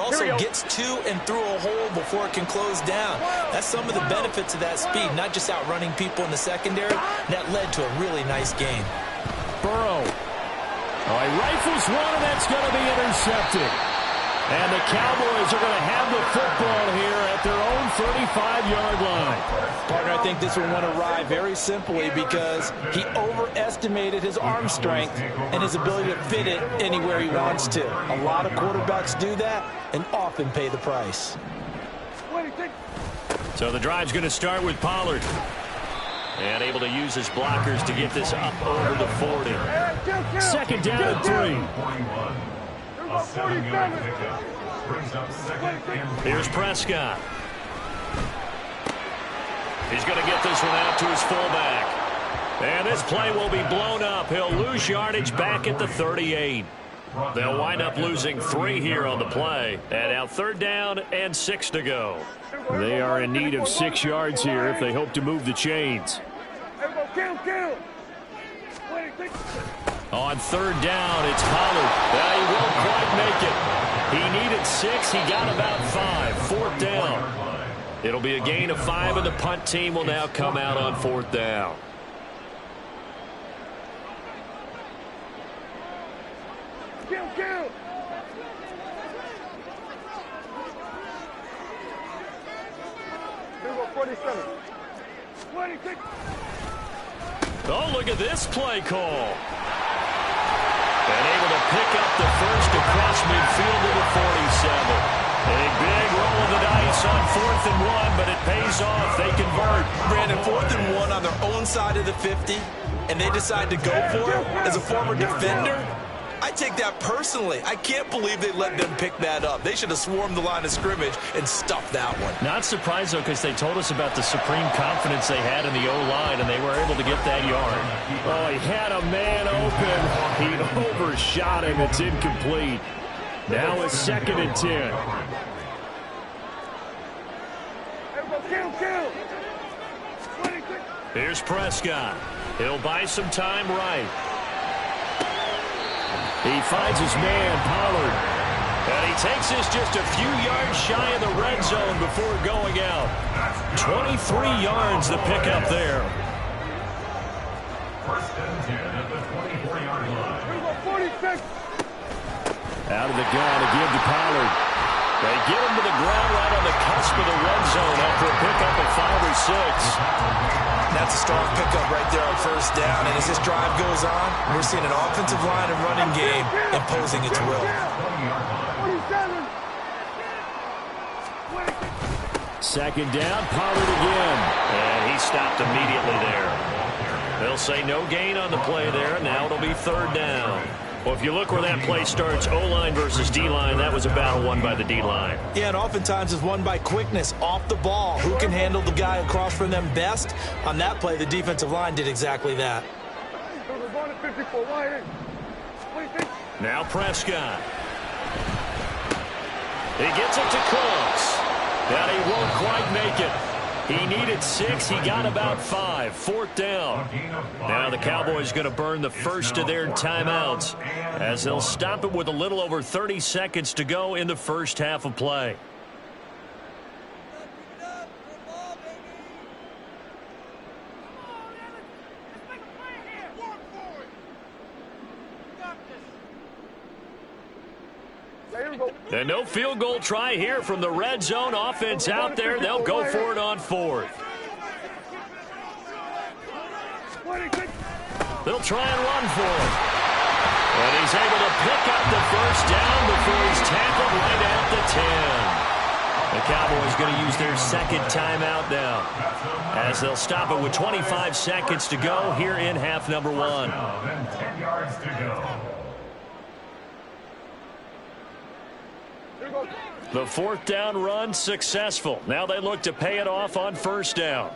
also gets to and through a hole before it can close down. That's some of the benefits of that speed, not just outrunning people in the secondary. That led to a really nice gain. Burrow. Oh, he rifles one, and that's going to be intercepted. And the Cowboys are going to have the football here at their own 35-yard line. Partner, I think this one went awry very simply because he overestimated his arm strength and his ability to fit it anywhere he wants to. A lot of quarterbacks do that and often pay the price. So the drive's going to start with Pollard. And able to use his blockers to get this up over the 40. Second down and 3. Here's Prescott. He's going to get this one out to his fullback. And this play will be blown up. He'll lose yardage back at the 38. They'll wind up losing 3 here on the play. And now 3rd down and 6 to go. They are in need of 6 yards here if they hope to move the chains. On 3rd down, it's Pollard. He won't quite make it. He needed 6. He got about 5. 4th down. It'll be a gain of 5, and the punt team will now come out on 4th down. Oh, look at this play call. And able to pick up the first across midfield to the 47. A big roll of the dice on 4th and 1, but it pays off. They convert. Brandon, 4th and 1 on their own side of the 50, and they decide to go for it. As a former defender, I take that personally. I can't believe they let them pick that up. They should have swarmed the line of scrimmage and stuffed that one. Not surprised, though, because they told us about the supreme confidence they had in the O-line, and they were able to get that yard. Oh, he had a man open. He overshot him. It's incomplete. Now it's 2nd and 10. Here's Prescott. He'll buy some time right. He finds his man, Pollard. And he takes this just a few yards shy of the red zone before going out. 23 yards the pickup there. Out of the gun again to Pollard. They get him to the ground right on the cusp of the red zone after a pickup of 5 or 6. That's a strong pickup right there on 1st down. And as this drive goes on, we're seeing an offensive line and running game imposing its will. 2nd down, Pollard again. And he stopped immediately there. They'll say no gain on the play there. Now it'll be 3rd down. Well, if you look where that play starts, O-line versus D-line, that was a battle won by the D-line. Yeah, and oftentimes it's won by quickness off the ball. Who can handle the guy across from them best? On that play, the defensive line did exactly that. Now Prescott. He gets it to Cooks. And he won't quite make it. He needed 6. He got about 5. 4th down. Now the Cowboys going to burn the first of their timeouts as they'll stop it with a little over 30 seconds to go in the first half of play. And no field goal try here from the red zone. Offense out there. They'll go for it on 4th. They'll try and run for it. And he's able to pick up the first down before he's tackled right at the 10. The Cowboys going to use their 2nd timeout now as they'll stop it with 25 seconds to go here in half number 1. 10 yards to go. The 4th down run successful. Now they look to pay it off on 1st down.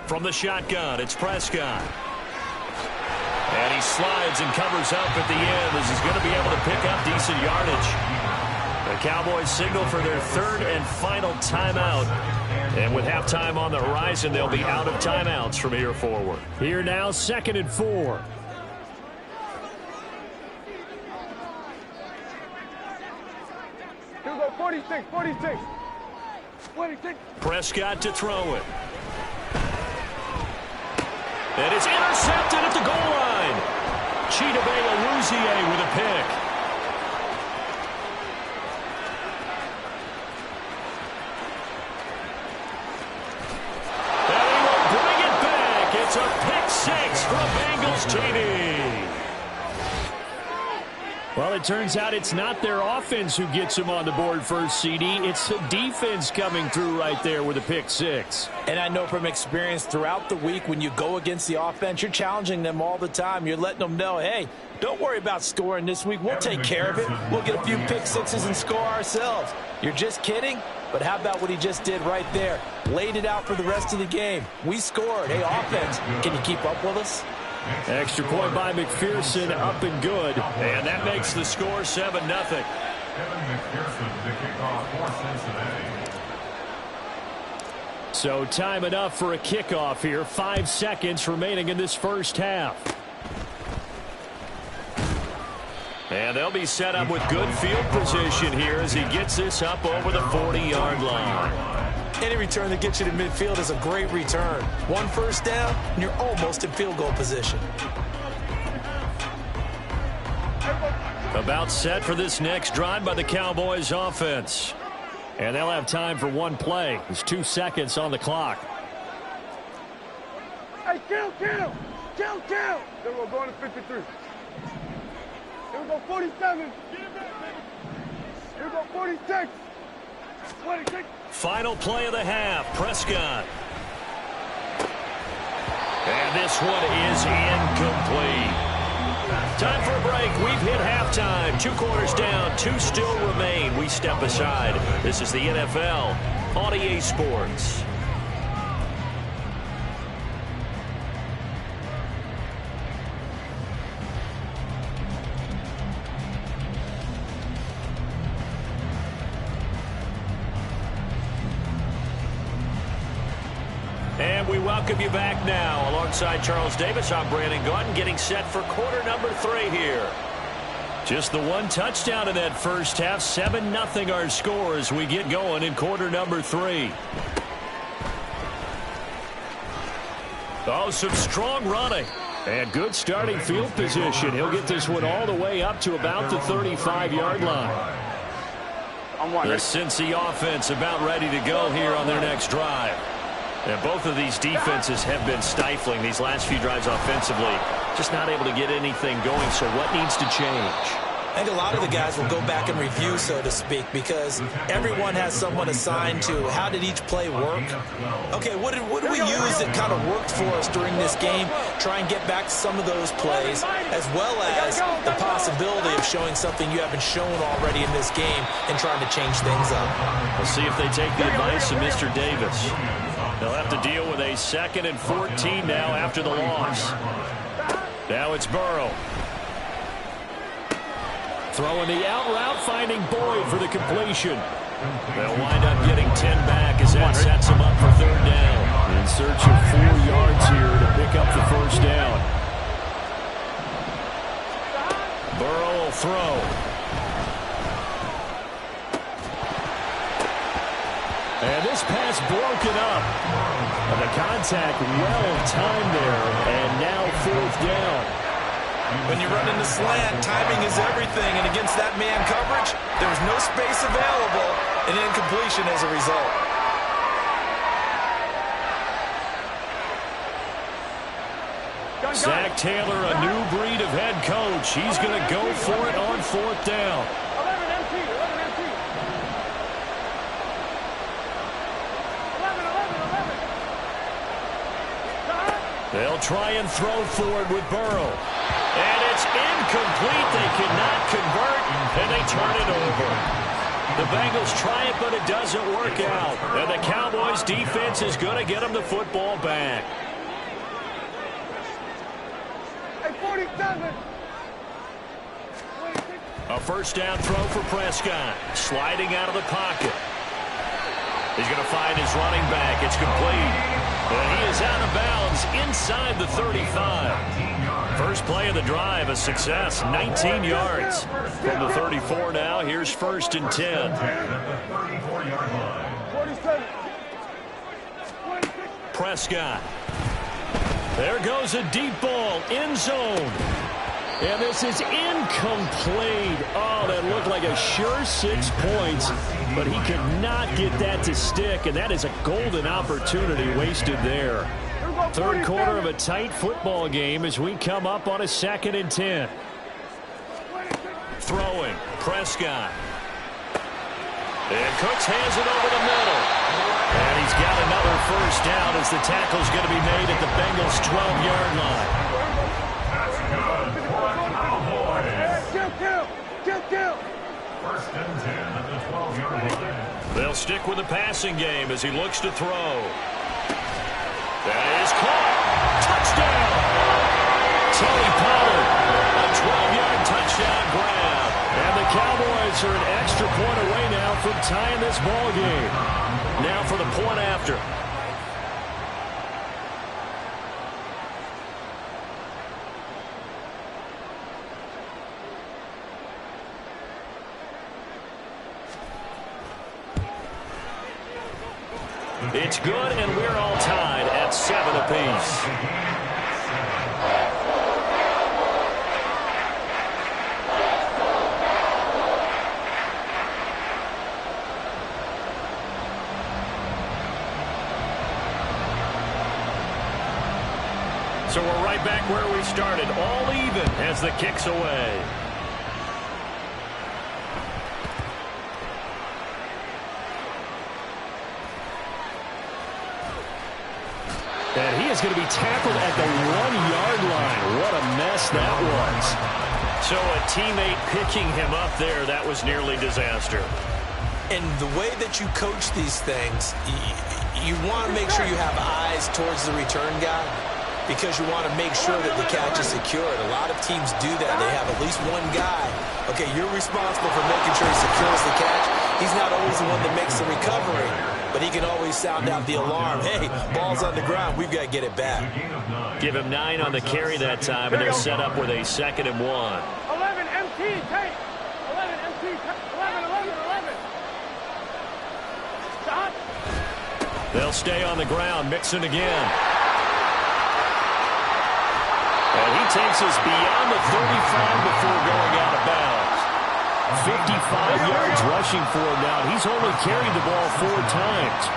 From the shotgun, it's Prescott. And he slides and covers up at the end as he's going to be able to pick up decent yardage. The Cowboys signal for their 3rd and final timeout. And with halftime on the horizon, they'll be out of timeouts from here forward. Here now, 2nd and 4. Here we go, 46, 46. 46. Prescott to throw it. And it's intercepted at the goal line. Chidobe Awuzie with a pick. And he will bring it back. It's a pick six from Bengals TV. Well, it turns out it's not their offense who gets them on the board first, CD. It's the defense coming through right there with a pick six. And I know from experience throughout the week when you go against the offense, you're challenging them all the time. You're letting them know, hey, don't worry about scoring this week. We'll take care of it. We'll get a few pick sixes and score ourselves. You're just kidding? But how about what he just did right there? Laid it out for the rest of the game. We scored. Hey, offense, can you keep up with us? Extra point by McPherson, up and good. And that makes the score 7-0. Kevin McPherson to kick off for Cincinnati. So time enough for a kickoff here. 5 seconds remaining in this first half. And they'll be set up with good field position here as he gets this up over the 40-yard line. Any return that gets you to midfield is a great return. One first down, and you're almost in field goal position. About set for this next drive by the Cowboys offense. And they'll have time for one play. There's 2 seconds on the clock. Hey, kill. Then we'll go into 53. Here we go, 47. Here we go, 46. 26. Final play of the half, Prescott. And this one is incomplete. Time for a break. We've hit halftime. 2 quarters down, 2 still remain. We step aside. This is the NFL on EA Sports. And we welcome you back now. Alongside Charles Davis, I'm Brandon Gautin, getting set for quarter number 3 here. Just the one touchdown in that first half. 7-0 our score as we get going in quarter number 3. Oh, some strong running. And good starting field position. He'll get this one all the way up to about the 35-yard line. The Cincy offense about ready to go here on their next drive. And both of these defenses have been stifling these last few drives offensively. Just not able to get anything going, so what needs to change? I think a lot of the guys will go back and review, so to speak, because everyone has someone assigned to how did each play work. Okay, what did we use that kind of worked for us during this game? Try and get back to some of those plays, as well as the possibility of showing something you haven't shown already in this game and trying to change things up. We'll see if they take the advice of Mr. Davis. They'll have to deal with a 2nd and 14 now after the loss. Now it's Burrow. Throwing the out route, finding Boyd for the completion. They'll wind up getting 10 back as that sets them up for 3rd down. In search of 4 yards here to pick up the first down. Burrow will throw. And this pass broken up. And the contact well timed there. And now 4th down. When you run in the slant, timing is everything. And against that man coverage, there was no space available. And incompletion as a result. Zach Taylor, a new breed of head coach. He's going to go for it on 4th down. 11 MT. They'll try and throw forward with Burrow. And it's incomplete. They cannot convert, and they turn it over. The Bengals try it, but it doesn't work out. And the Cowboys defense is going to get them the football back. Hey, 47. A 1st down throw for Prescott. Sliding out of the pocket. He's going to find his running back. It's complete. And he is out of bounds inside the 35. First play of the drive, a success, 19 yards. From the 34 now, here's 1st and 10. Prescott. There goes a deep ball, end zone. And this is incomplete. Oh, that looked like a sure 6 points, but he could not get that to stick, and that is a golden opportunity wasted there. Third quarter of a tight football game as we come up on a 2nd and 10. Throwing, Prescott. And Cooks hands it over the middle. And he's got another first down as the tackle's going to be made at the Bengals' 12-yard line. That's good for a Cowboy. Kill. 1st and 10 at the 12-yard line. They'll stick with the passing game as he looks to throw. That is caught. Touchdown. Tony Pollard, a 12-yard touchdown grab. And the Cowboys are an extra point away now from tying this ball game. Now for the point after. It's good, and we're all tied at 7 apiece. So we're right back where we started, all even as the kick's away. And he is going to be tackled at the 1-yard line. What a mess that was. So a teammate picking him up there, that was nearly disaster. And the way that you coach these things, you want to make sure you have eyes towards the return guy because you want to make sure that the catch is secured. A lot of teams do that. They have at least one guy. Okay, you're responsible for making sure he secures the catch. He's not always the one that makes the recovery, but he can always sound out the alarm. Hey, ball's on the ground. We've got to get it back. Give him 9 on the carry that time, and they're set up with a 2nd and 1. 11 MT, take. 11 MT, 11. Stop. They'll stay on the ground. Mixon again. And he takes us beyond the 35 before going out of bounds. 55 yards rushing for him now. He's only carried the ball 4 times.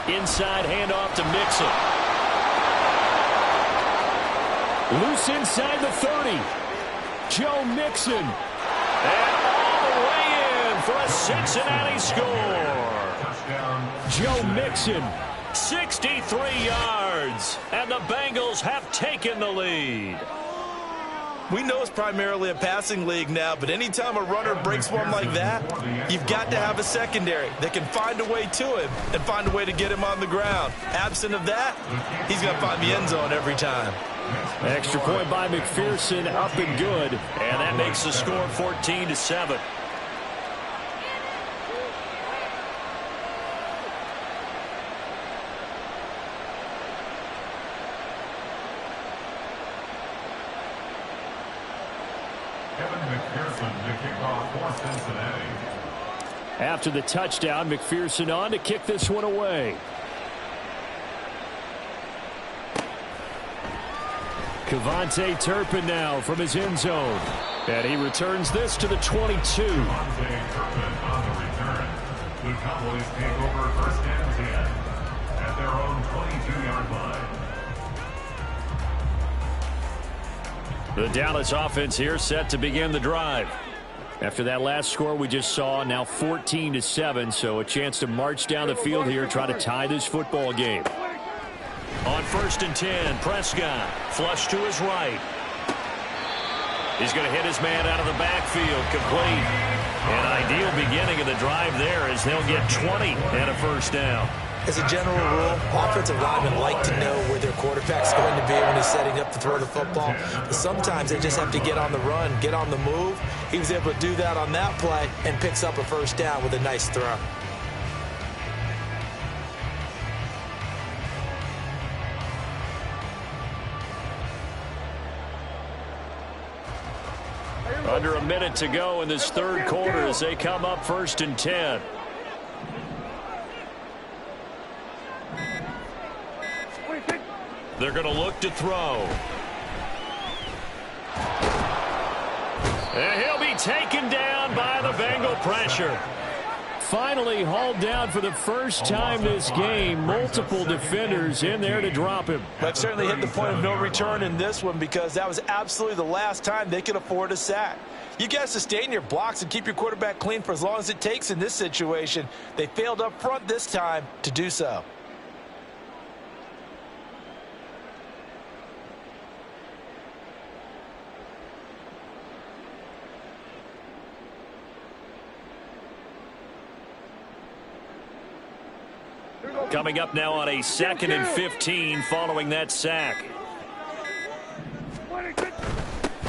11. Inside handoff to Mixon. Loose inside the 30. Joe Mixon. And all the way in for a Cincinnati score. Joe Mixon. 63 yards, and the Bengals have taken the lead. We know it's primarily a passing league now, but anytime a runner breaks one like that, you've got to have a secondary that can find a way to him and find a way to get him on the ground. Absent of that, he's going to find the end zone every time. Extra point by McPherson, up and good, and that makes the score 14-7. After the touchdown, McPherson on to kick this one away. Kevontae Turpin now from his end zone. And he returns this to the 22. Kevontae Turpin on the return. The Cowboys take over 1st and 10 at their own 22-yard line. The Dallas offense here set to begin the drive. After that last score we just saw, now 14-7, so a chance to march down the field here, try to tie this football game. On 1st and 10, Prescott, flush to his right. He's going to hit his man out of the backfield, complete. An ideal beginning of the drive there as they'll get 20 and a first down. As a general rule, offensive linemen like to know where their quarterback's going to be when he's setting up to throw the football. But sometimes they just have to get on the run, get on the move. He was able to do that on that play and picks up a first down with a nice throw. Under a minute to go in this third quarter as they come up 1st and 10. They're going to look to throw. And he'll be taken down by the Bengal pressure. Finally hauled down for the first time this game. Multiple defenders in there to drop him. They've certainly hit the point of no return in this one because that was absolutely the last time they could afford a sack. You got to sustain your blocks and keep your quarterback clean for as long as it takes in this situation. They failed up front this time to do so. Coming up now on a 2nd and 15 following that sack.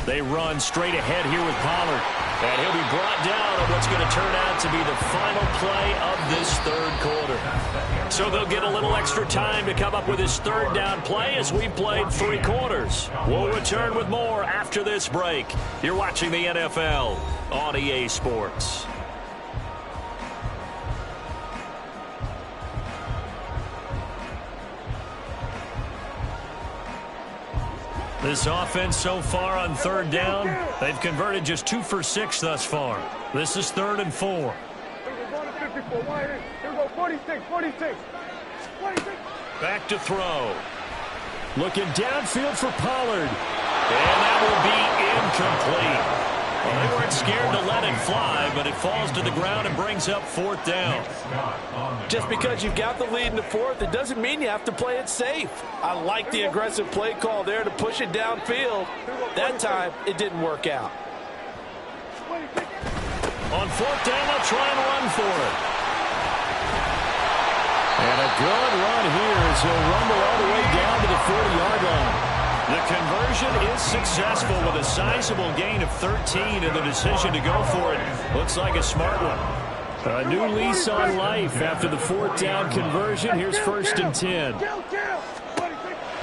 They run straight ahead here with Pollard. And he'll be brought down on what's going to turn out to be the final play of this third quarter. So they'll get a little extra time to come up with his third down play as we played 3 quarters. We'll return with more after this break. You're watching the NFL on EA Sports. This offense so far on 3rd down, they've converted just 2 for 6 thus far. This is 3rd and 4. Back to throw. Looking downfield for Pollard. And that will be incomplete. Well, they weren't scared to let it fly, but it falls to the ground and brings up 4th down. Just because you've got the lead in the 4th, it doesn't mean you have to play it safe. I like the aggressive play call there to push it downfield. That time, it didn't work out. On 4th down, they'll try and run for it. And a good run here as he'll rumble all the way down to the 40-yard line. The conversion is successful with a sizable gain of 13 and the decision to go for it. Looks like a smart one. A new lease on life after the 4th down conversion. Here's 1st and 10.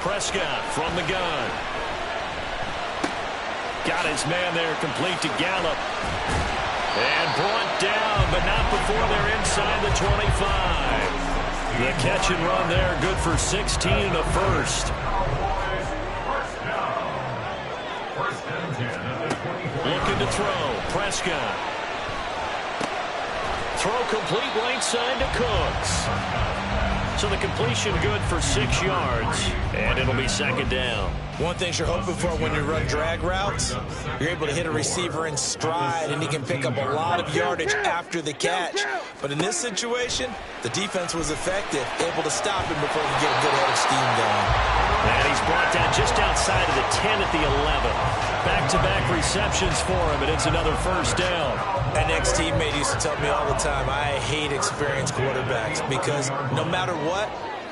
Prescott from the gun. Got his man there complete to Gallup. And brought down, but not before they're inside the 25. The catch and run there, good for 16 and a first. Looking to throw. Prescott. Throw complete right side to Cooks. So the completion good for 6 yards. And it'll be 2nd down. One thing you're hoping for when you run drag routes, you're able to hit a receiver in stride, and he can pick up a lot of yardage after the catch. But in this situation, the defense was effective, able to stop him before he could get a good head of steam going. And he's brought down just outside of the 10 at the 11. Back-to-back receptions for him, and it's another 1st down. An ex-teammate used to tell me all the time, I hate experienced quarterbacks because no matter what,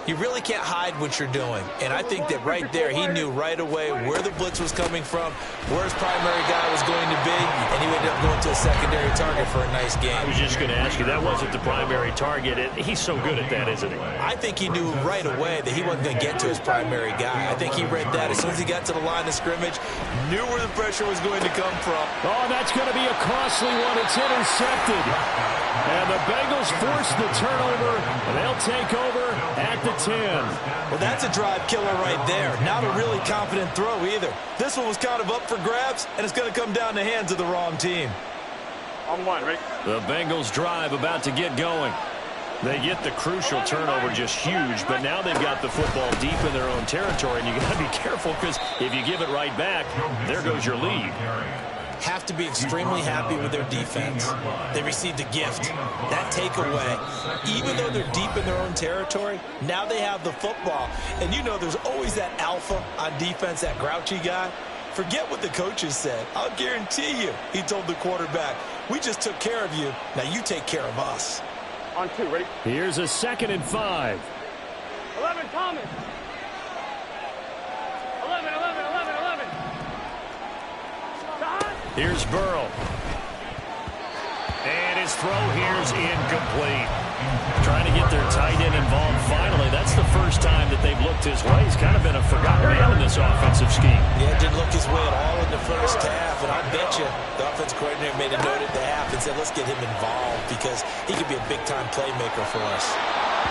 you really can't hide what you're doing. And I think that right there, he knew right away where the blitz was coming from, where his primary guy was going to be, and he ended up going to a secondary target for a nice game. I was just going to ask you, that wasn't the primary target. He's so good at that, isn't he? I think he knew right away that he wasn't going to get to his primary guy. I think he read that as soon as he got to the line of scrimmage, knew where the pressure was going to come from. Oh, that's going to be a costly one. It's intercepted. And the Bengals force the turnover, and they'll take over at the 10. Well, that's a drive killer right there. Not a really confident throw either. This one was kind of up for grabs, and it's going to come down the hands of the wrong team. On 1, ready? The Bengals drive about to get going. They get the crucial turnover, just huge, but now they've got the football deep in their own territory, and you got to be careful because if you give it right back, there goes your lead. Have to be extremely happy with their defense. They received a gift. That takeaway, even though they're deep in their own territory, now they have the football. And you know there's always that alpha on defense, that grouchy guy. Forget what the coaches said. I'll guarantee you, he told the quarterback, we just took care of you. Now you take care of us. On 2, ready? Here's a 2nd and 5. 11, Thomas. 11. Here's Burrow. And his throw here's incomplete. Trying to get their tight end involved finally. That's the first time that they've looked his way. He's kind of been a forgotten man in this offensive scheme. Yeah, didn't look his way at all in the first half, and I'll bet you the offensive coordinator made a note at the half and said, let's get him involved because he could be a big-time playmaker for us.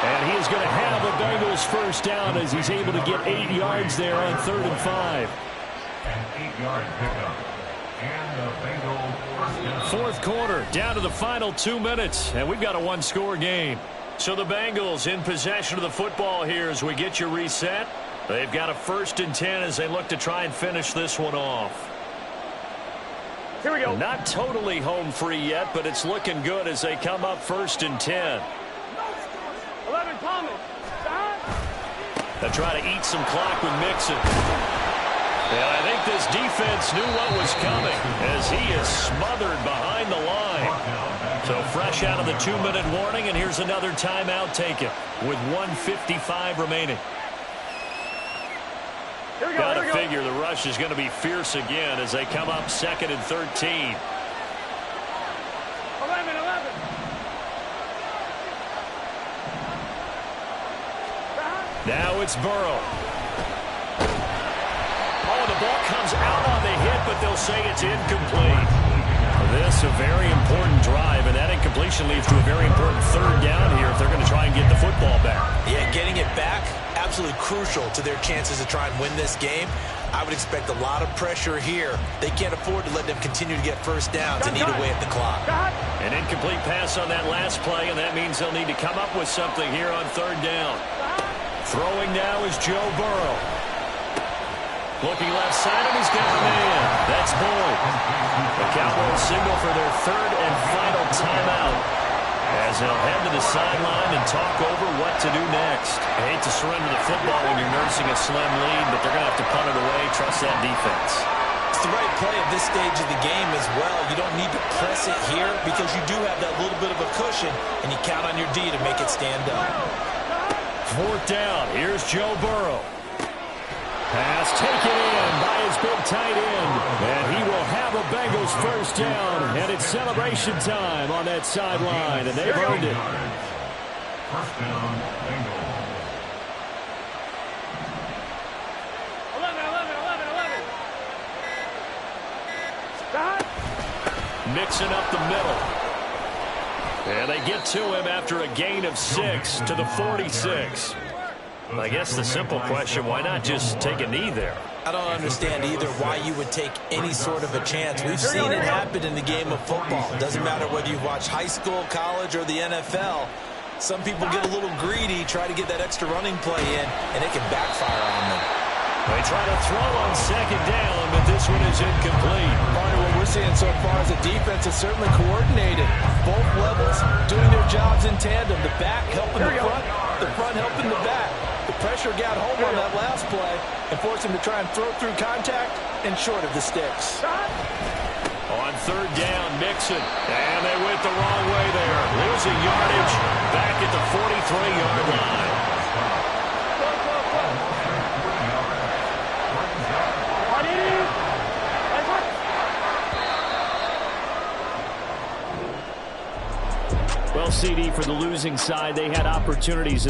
And he is going to have a Bengals first down as he's able to get 8 yards there on 3rd and 5. An 8-yard pickup. And the Bengals first down. Fourth quarter, down to the final 2 minutes, and we've got a one-score game. So the Bengals in possession of the football here as we get you reset. They've got a 1st and 10 as they look to try and finish this one off. Here we go. Not totally home free yet, but it's looking good as they come up 1st and 10. 11, Thomas. They try to eat some clock with Mixon. And I think this defense knew what was coming as he is smothered behind the line. So fresh out of the 2-minute warning, and here's another timeout taken with 1:55 remaining. Got to figure the rush is going to be fierce again as they come up 2nd and 13. 11. Now it's Burrow. Oh, the ball comes out on the hit, but they'll say it's incomplete. This a very important drive, and that incompletion leads to a very important 3rd down here if they're going to try and get the football back. Yeah, getting it back, absolutely crucial to their chances to try and win this game. I would expect a lot of pressure here. They can't afford to let them continue to get first downs and eat away at the clock. An incomplete pass on that last play, and that means they'll need to come up with something here on 3rd down. Throwing now is Joe Burrow. Looking left side, and he's got a man. That's Boyd. The Cowboys signal for their 3rd and final timeout as they'll head to the sideline and talk over what to do next. I hate to surrender the football when you're nursing a slim lead, but they're going to have to punt it away, trust that defense. It's the right play at this stage of the game as well. You don't need to press it here because you do have that little bit of a cushion, and you count on your D to make it stand up. 4th down. Here's Joe Burrow. Pass taken in by his big tight end. And he will have a Bengals first down. And it's celebration time on that sideline. And they've earned it. First down, Bengals. 11. Mixing up the middle. And they get to him after a gain of 6 to the 46. I guess the simple question, why not just take a knee there? I don't understand either why you would take any sort of a chance. We've seen it happen in the game of football. Doesn't matter whether you watch high school, college, or the NFL. Some people get a little greedy, try to get that extra running play in, and it can backfire on them. They try to throw on 2nd down, but this one is incomplete. Partner, what we're seeing so far is the defense is certainly coordinated. Both levels doing their jobs in tandem. The back helping the front helping the back. The pressure got home on that last play and forced him to try and throw through contact and short of the sticks. On 3rd down, Mixon. And they went the wrong way there. Losing yardage back at the 43-yard line. Well, CD, for the losing side, they had opportunities